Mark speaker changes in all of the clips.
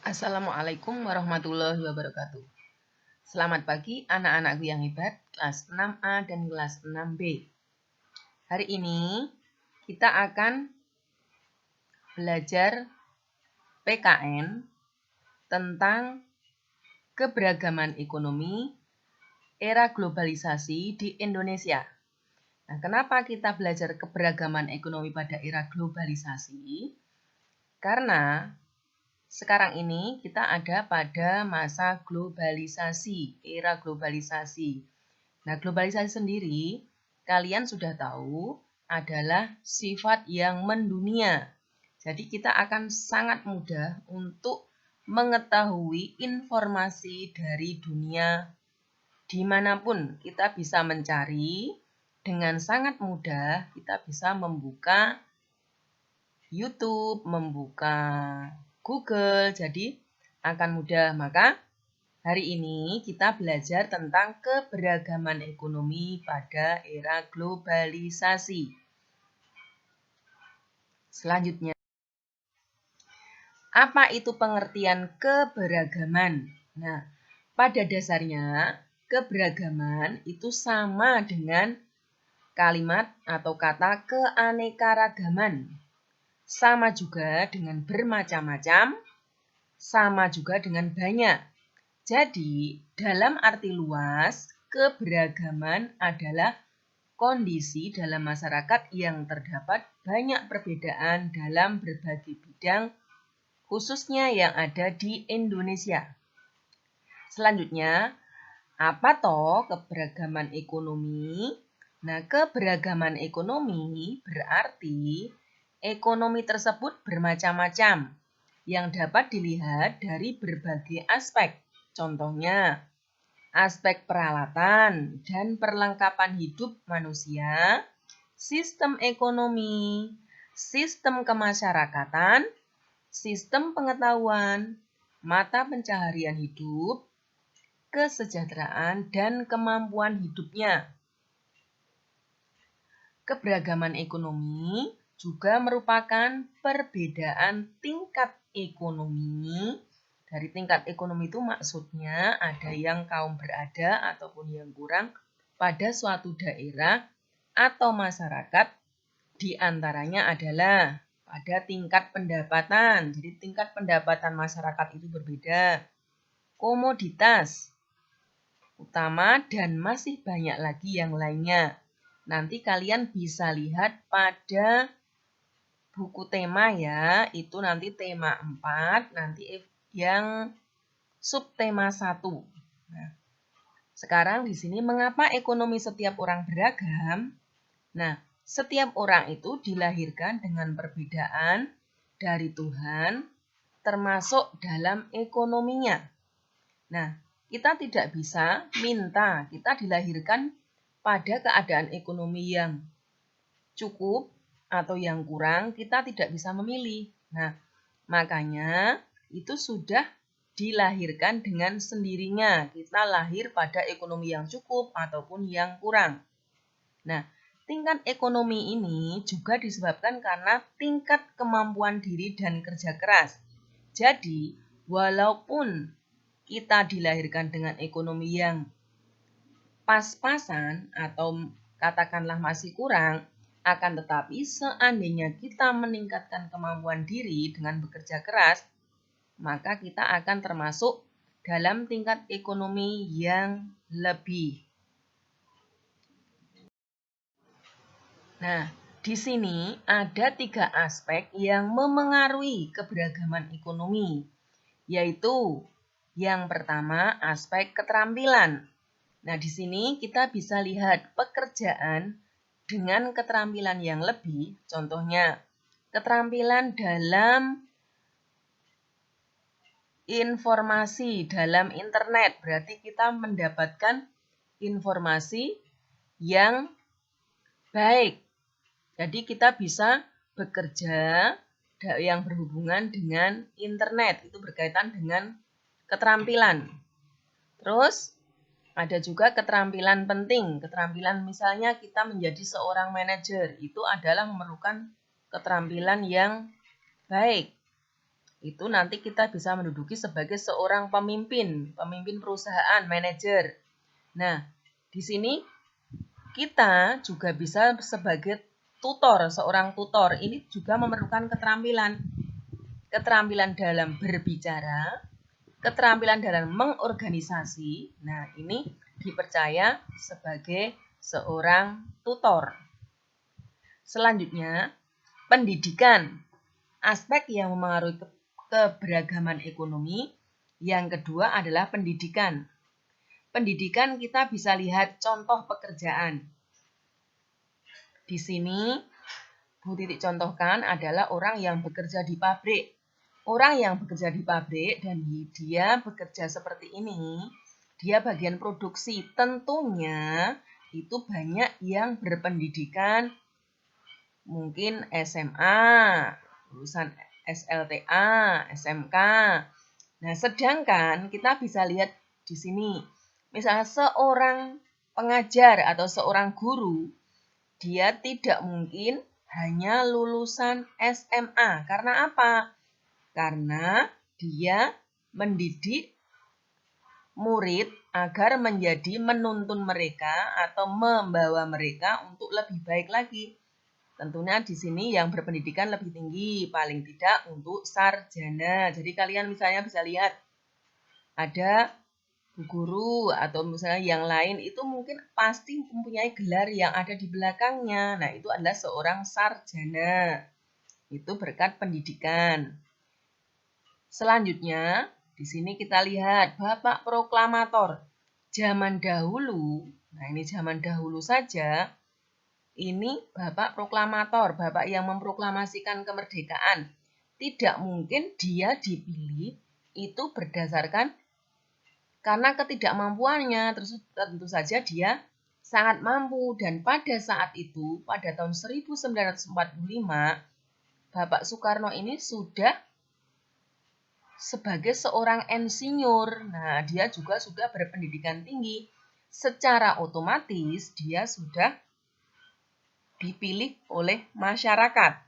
Speaker 1: Assalamualaikum warahmatullahi wabarakatuh. Selamat pagi anak-anakku yang hebat, kelas 6A dan kelas 6B. Hari ini kita akan belajar PKN tentang keberagaman ekonomi era globalisasi di Indonesia. Nah, kenapa kita belajar keberagaman ekonomi pada era globalisasi? Karena sekarang ini kita ada pada masa globalisasi, era globalisasi. Nah, globalisasi sendiri kalian sudah tahu adalah sifat yang mendunia. Jadi kita akan sangat mudah untuk mengetahui informasi dari dunia dimanapun. Kita bisa mencari dengan sangat mudah, kita bisa membuka YouTube, membuka Google, jadi akan mudah. Maka hari ini kita belajar tentang keberagaman ekonomi pada era globalisasi. Selanjutnya, apa itu pengertian keberagaman? Nah, pada dasarnya keberagaman itu sama dengan kalimat atau kata keanekaragaman. Sama juga dengan bermacam-macam, sama juga dengan banyak. Jadi, dalam arti luas, keberagaman adalah kondisi dalam masyarakat yang terdapat banyak perbedaan dalam berbagai bidang, khususnya yang ada di Indonesia. Selanjutnya, apa toh keberagaman ekonomi? Nah, keberagaman ekonomi berarti ekonomi tersebut bermacam-macam yang dapat dilihat dari berbagai aspek. Contohnya, aspek peralatan dan perlengkapan hidup manusia, sistem ekonomi, sistem kemasyarakatan, sistem pengetahuan, mata pencaharian hidup, kesejahteraan, dan kemampuan hidupnya. Keberagaman ekonomi juga merupakan perbedaan tingkat ekonomi. Dari tingkat ekonomi itu maksudnya ada yang kaum berada ataupun yang kurang pada suatu daerah atau masyarakat. Di antaranya adalah pada tingkat pendapatan. Jadi tingkat pendapatan masyarakat itu berbeda. Komoditas utama dan masih banyak lagi yang lainnya. Nanti kalian bisa lihat pada buku tema ya, itu nanti tema 4, nanti yang subtema 1. Nah, sekarang di sini mengapa ekonomi setiap orang beragam? Nah, setiap orang itu dilahirkan dengan perbedaan dari Tuhan, termasuk dalam ekonominya. Nah, kita tidak bisa minta kita dilahirkan pada keadaan ekonomi yang cukup atau yang kurang, kita tidak bisa memilih. Nah, makanya itu sudah dilahirkan dengan sendirinya. Kita lahir pada ekonomi yang cukup ataupun yang kurang. Nah, tingkat ekonomi ini juga disebabkan karena tingkat kemampuan diri dan kerja keras. Jadi, walaupun kita dilahirkan dengan ekonomi yang pas-pasan atau katakanlah masih kurang, akan tetapi seandainya kita meningkatkan kemampuan diri dengan bekerja keras, maka kita akan termasuk dalam tingkat ekonomi yang lebih. Nah, di sini ada 3 aspek yang memengaruhi keberagaman ekonomi, yaitu yang pertama aspek keterampilan. Nah, di sini kita bisa lihat pekerjaan dengan keterampilan yang lebih, contohnya keterampilan dalam informasi dalam internet, berarti kita mendapatkan informasi yang baik. Jadi kita bisa bekerja yang berhubungan dengan internet, itu berkaitan dengan keterampilan. Terus ada juga keterampilan penting. Keterampilan misalnya kita menjadi seorang manajer, itu adalah memerlukan keterampilan yang baik. Itu nanti kita bisa menduduki sebagai seorang pemimpin perusahaan, manajer. Nah, di sini kita juga bisa sebagai tutor, seorang tutor. Ini juga memerlukan keterampilan dalam berbicara, keterampilan dalam mengorganisasi. Nah, ini dipercaya sebagai seorang tutor. Selanjutnya, pendidikan. Aspek yang memengaruhi keberagaman ekonomi. Yang kedua adalah pendidikan. Pendidikan kita bisa lihat contoh pekerjaan. Di sini Bu Titik contohkan adalah orang yang bekerja di pabrik. Orang yang bekerja di pabrik dan dia bekerja seperti ini, dia bagian produksi. Tentunya itu banyak yang berpendidikan, mungkin SMA, lulusan SLTA, SMK. Nah, sedangkan kita bisa lihat di sini, misalnya seorang pengajar atau seorang guru, dia tidak mungkin hanya lulusan SMA. Karena apa? Karena dia mendidik murid agar menjadi menuntun mereka atau membawa mereka untuk lebih baik lagi. Tentunya di sini yang berpendidikan lebih tinggi, paling tidak untuk sarjana. Jadi kalian misalnya bisa lihat ada guru atau misalnya yang lain itu mungkin pasti mempunyai gelar yang ada di belakangnya. Nah, itu adalah seorang sarjana. Itu berkat pendidikan. Selanjutnya, di sini kita lihat Bapak Proklamator. Zaman dahulu, nah ini zaman dahulu saja, ini Bapak Proklamator, Bapak yang memproklamasikan kemerdekaan. Tidak mungkin dia dipilih itu berdasarkan karena ketidakmampuannya, terus tentu saja dia sangat mampu dan pada saat itu, pada tahun 1945, Bapak Soekarno ini sudah sebagai seorang insinyur. Nah, dia juga sudah berpendidikan tinggi. Secara otomatis dia sudah dipilih oleh masyarakat.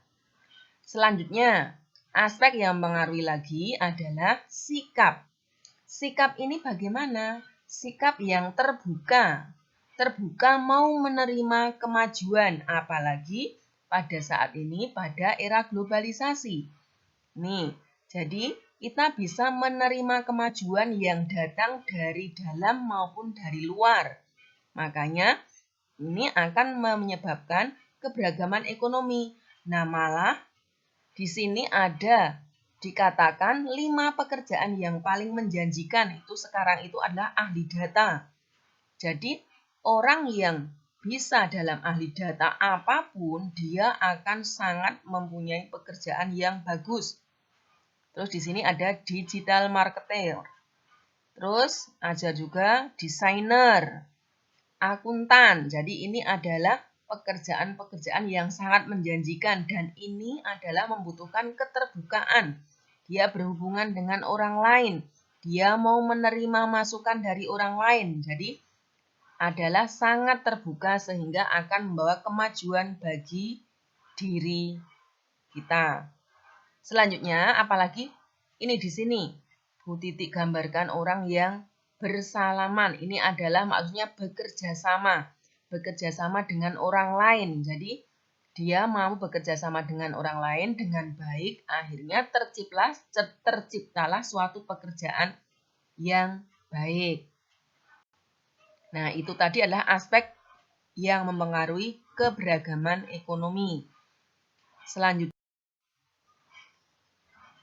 Speaker 1: Selanjutnya, aspek yang mempengaruhi lagi adalah sikap. Sikap ini bagaimana? Sikap yang terbuka. Terbuka mau menerima kemajuan, apalagi pada saat ini pada era globalisasi. Nih, jadi kita bisa menerima kemajuan yang datang dari dalam maupun dari luar. Makanya ini akan menyebabkan keberagaman ekonomi. Nah, malah di sini ada dikatakan 5 pekerjaan yang paling menjanjikan itu sekarang itu adalah ahli data. Jadi orang yang bisa dalam ahli data apapun dia akan sangat mempunyai pekerjaan yang bagus. Terus di sini ada digital marketer. Terus ada juga desainer, akuntan. Jadi ini adalah pekerjaan-pekerjaan yang sangat menjanjikan dan ini adalah membutuhkan keterbukaan. Dia berhubungan dengan orang lain. Dia mau menerima masukan dari orang lain. Jadi adalah sangat terbuka sehingga akan membawa kemajuan bagi diri kita. Selanjutnya, apalagi ini di sini Bu Titik gambarkan orang yang bersalaman. Ini adalah maksudnya bekerja sama dengan orang lain. Jadi dia mau bekerja sama dengan orang lain dengan baik, akhirnya terciptalah suatu pekerjaan yang baik. Nah, itu tadi adalah aspek yang mempengaruhi keberagaman ekonomi. Selanjutnya,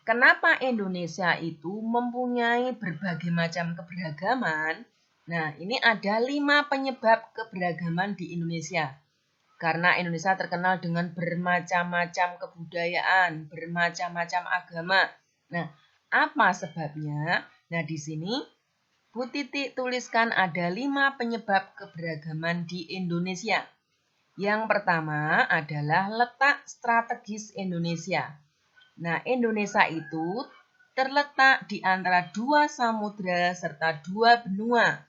Speaker 1: kenapa Indonesia itu mempunyai berbagai macam keberagaman? Nah, ini ada 5 penyebab keberagaman di Indonesia. Karena Indonesia terkenal dengan bermacam-macam kebudayaan, bermacam-macam agama. Nah, apa sebabnya? Nah, di sini Bu Titik tuliskan ada 5 penyebab keberagaman di Indonesia. Yang pertama adalah letak strategis Indonesia. Nah, Indonesia itu terletak di antara 2 samudra serta 2 benua.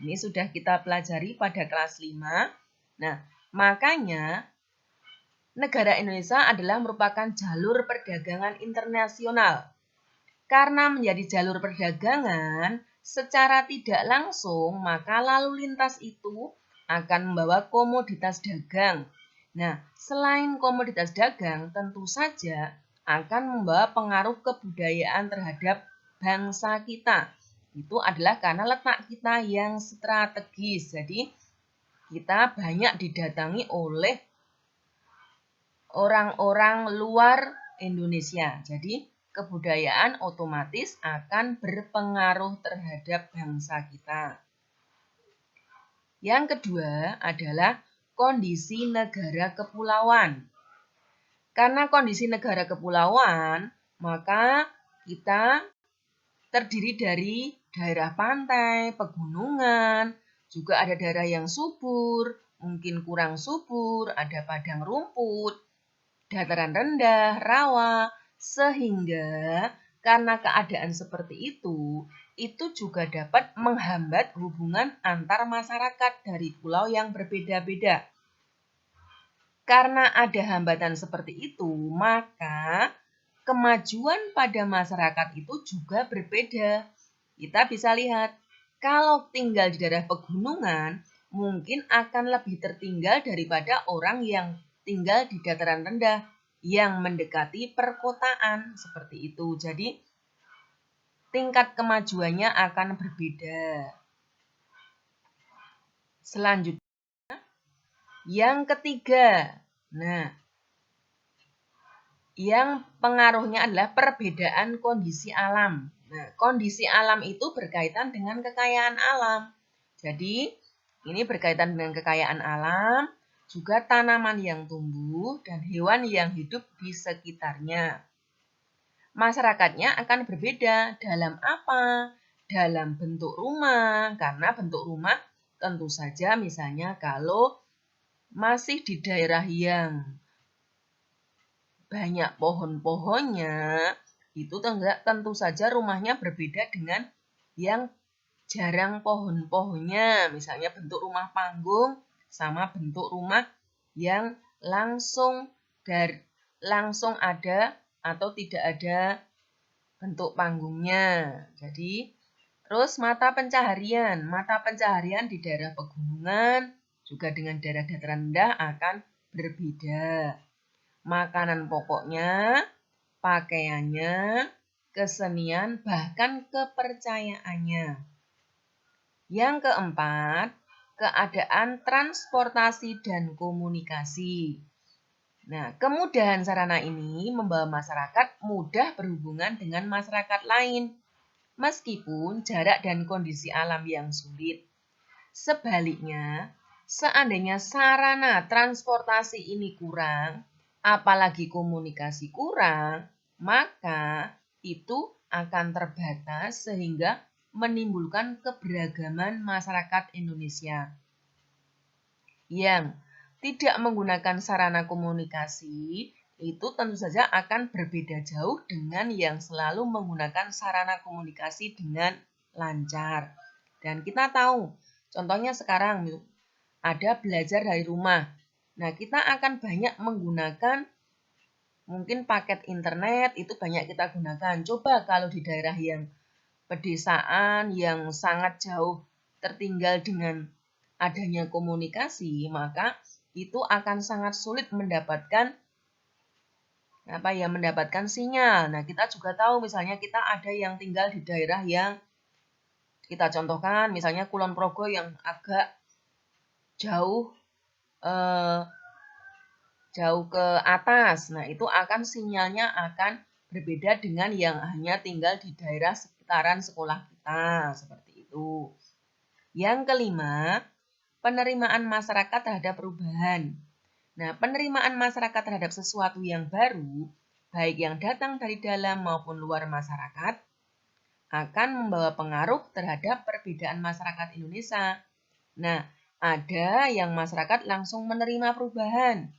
Speaker 1: Ini sudah kita pelajari pada kelas 5. Nah, makanya negara Indonesia adalah merupakan jalur perdagangan internasional. Karena menjadi jalur perdagangan, secara tidak langsung maka lalu lintas itu akan membawa komoditas dagang. Nah, selain komoditas dagang, tentu saja akan membawa pengaruh kebudayaan terhadap bangsa kita. Itu adalah karena letak kita yang strategis. Jadi, kita banyak didatangi oleh orang-orang luar Indonesia. Jadi, kebudayaan otomatis akan berpengaruh terhadap bangsa kita. Yang kedua adalah kondisi negara kepulauan. Karena kondisi negara kepulauan, maka kita terdiri dari daerah pantai, pegunungan, juga ada daerah yang subur, mungkin kurang subur, ada padang rumput, dataran rendah, rawa, sehingga karena keadaan seperti itu juga dapat menghambat hubungan antar masyarakat dari pulau yang berbeda-beda. Karena ada hambatan seperti itu, maka kemajuan pada masyarakat itu juga berbeda. Kita bisa lihat, kalau tinggal di daerah pegunungan, mungkin akan lebih tertinggal daripada orang yang tinggal di dataran rendah yang mendekati perkotaan seperti itu. Jadi tingkat kemajuannya akan berbeda. Selanjutnya, yang ketiga. Nah, yang pengaruhnya adalah perbedaan kondisi alam. Nah, kondisi alam itu berkaitan dengan kekayaan alam. Jadi, ini berkaitan dengan kekayaan alam, juga tanaman yang tumbuh dan hewan yang hidup di sekitarnya. Masyarakatnya akan berbeda dalam apa? Dalam bentuk rumah, karena bentuk rumah tentu saja misalnya kalau masih di daerah yang banyak pohon-pohonnya, itu tentu saja rumahnya berbeda dengan yang jarang pohon-pohonnya. Misalnya bentuk rumah panggung sama bentuk rumah yang langsung ada atau tidak ada bentuk panggungnya. Jadi, terus mata pencaharian di daerah pegunungan juga dengan daerah dataran rendah akan berbeda. Makanan pokoknya, pakaiannya, kesenian, bahkan kepercayaannya. Yang keempat, keadaan transportasi dan komunikasi. Nah, kemudahan sarana ini membawa masyarakat mudah berhubungan dengan masyarakat lain, meskipun jarak dan kondisi alam yang sulit. Sebaliknya, seandainya sarana transportasi ini kurang, apalagi komunikasi kurang, maka itu akan terbatas sehingga menimbulkan keberagaman masyarakat Indonesia yang tidak menggunakan sarana komunikasi itu tentu saja akan berbeda jauh dengan yang selalu menggunakan sarana komunikasi dengan lancar. Dan kita tahu, contohnya sekarang ada belajar dari rumah. Nah, kita akan banyak menggunakan mungkin paket internet, itu banyak kita gunakan. Coba kalau di daerah yang pedesaan, yang sangat jauh tertinggal dengan adanya komunikasi, maka itu akan sangat sulit mendapatkan sinyal. Nah, kita juga tahu misalnya kita ada yang tinggal di daerah yang kita contohkan misalnya Kulon Progo yang agak jauh ke atas. Nah, itu akan sinyalnya akan berbeda dengan yang hanya tinggal di daerah sekitaran sekolah kita, seperti itu. Yang kelima, penerimaan masyarakat terhadap perubahan. Nah, penerimaan masyarakat terhadap sesuatu yang baru, baik yang datang dari dalam maupun luar masyarakat, akan membawa pengaruh terhadap perbedaan masyarakat Indonesia. Nah, ada yang masyarakat langsung menerima perubahan.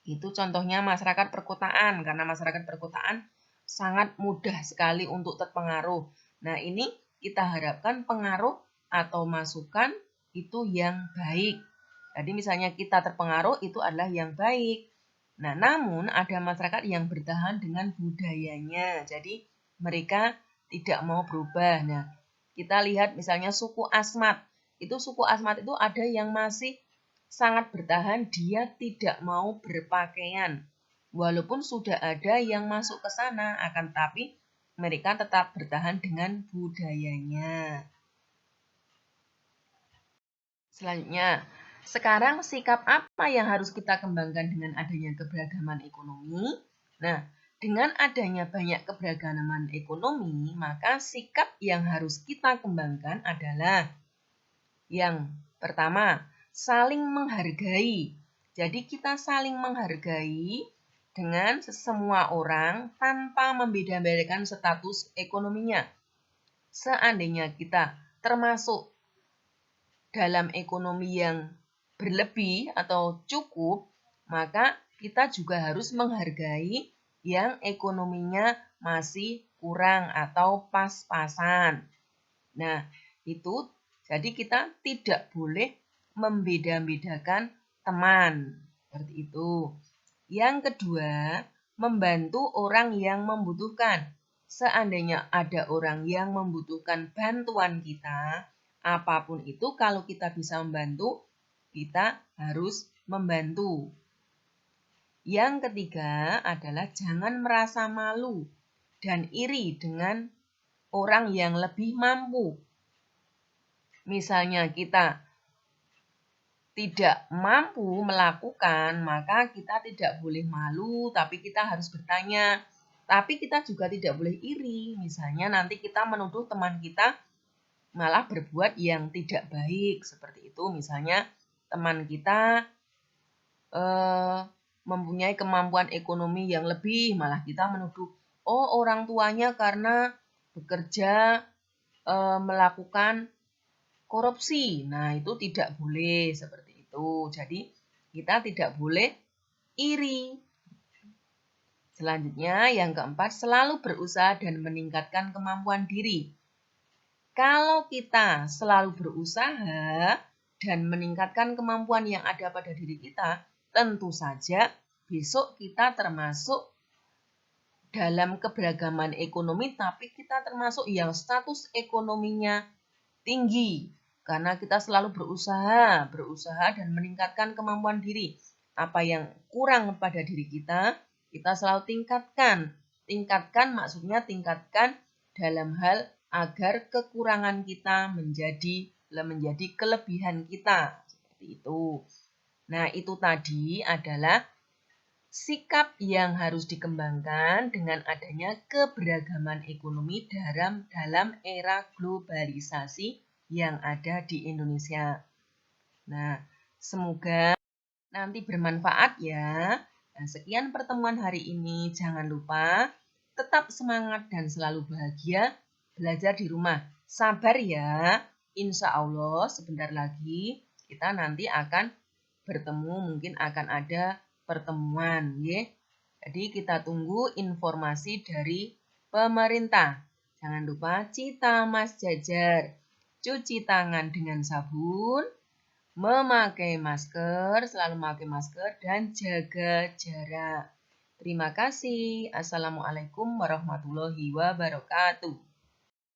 Speaker 1: Itu contohnya masyarakat perkotaan, karena masyarakat perkotaan sangat mudah sekali untuk terpengaruh. Nah, ini kita harapkan pengaruh atau masukan itu yang baik. Jadi misalnya kita terpengaruh itu adalah yang baik. Nah, namun ada masyarakat yang bertahan dengan budayanya. Jadi mereka tidak mau berubah. Nah, kita lihat misalnya suku Asmat. Suku Asmat itu ada yang masih sangat bertahan, dia tidak mau berpakaian. Walaupun sudah ada yang masuk ke sana, akan tetapi mereka tetap bertahan dengan budayanya. Selanjutnya, sekarang sikap apa yang harus kita kembangkan dengan adanya keberagaman ekonomi? Nah, dengan adanya banyak keberagaman ekonomi, maka sikap yang harus kita kembangkan adalah yang pertama, saling menghargai. Jadi kita saling menghargai dengan semua orang tanpa membeda-bedakan status ekonominya. Seandainya kita termasuk dalam ekonomi yang berlebih atau cukup, maka kita juga harus menghargai yang ekonominya masih kurang atau pas-pasan. Nah, itu jadi kita tidak boleh membeda-bedakan teman. Seperti itu. Yang kedua, membantu orang yang membutuhkan. Seandainya ada orang yang membutuhkan bantuan kita, apapun itu, kalau kita bisa membantu, kita harus membantu. Yang ketiga adalah jangan merasa malu dan iri dengan orang yang lebih mampu. Misalnya kita tidak mampu melakukan, maka kita tidak boleh malu, tapi kita harus bertanya. Tapi kita juga tidak boleh iri. Misalnya nanti kita menuduh teman kita malah berbuat yang tidak baik. Seperti itu, misalnya teman kita mempunyai kemampuan ekonomi yang lebih, malah kita menuduh, oh orang tuanya karena bekerja melakukan korupsi. Nah, itu tidak boleh seperti itu. Jadi, kita tidak boleh iri. Selanjutnya, yang keempat, selalu berusaha dan meningkatkan kemampuan diri. Kalau kita selalu berusaha dan meningkatkan kemampuan yang ada pada diri kita, tentu saja besok kita termasuk dalam keberagaman ekonomi, tapi kita termasuk yang status ekonominya tinggi. Karena kita selalu berusaha dan meningkatkan kemampuan diri. Apa yang kurang pada diri kita selalu tingkatkan. Tingkatkan maksudnya tingkatkan dalam hal agar kekurangan kita menjadi kelebihan kita. Seperti itu. Nah, itu tadi adalah sikap yang harus dikembangkan dengan adanya keberagaman ekonomi dalam era globalisasi yang ada di Indonesia. Nah, semoga nanti bermanfaat ya. Nah, sekian pertemuan hari ini. Jangan lupa tetap semangat dan selalu bahagia belajar di rumah. Sabar ya. Insya Allah sebentar lagi kita nanti akan bertemu, mungkin akan ada pertemuan ya. Jadi kita tunggu informasi dari pemerintah. Jangan lupa Cita Mas Jajar. Cuci tangan dengan sabun, memakai masker, selalu memakai masker, dan jaga jarak. Terima kasih. Assalamualaikum warahmatullahi wabarakatuh.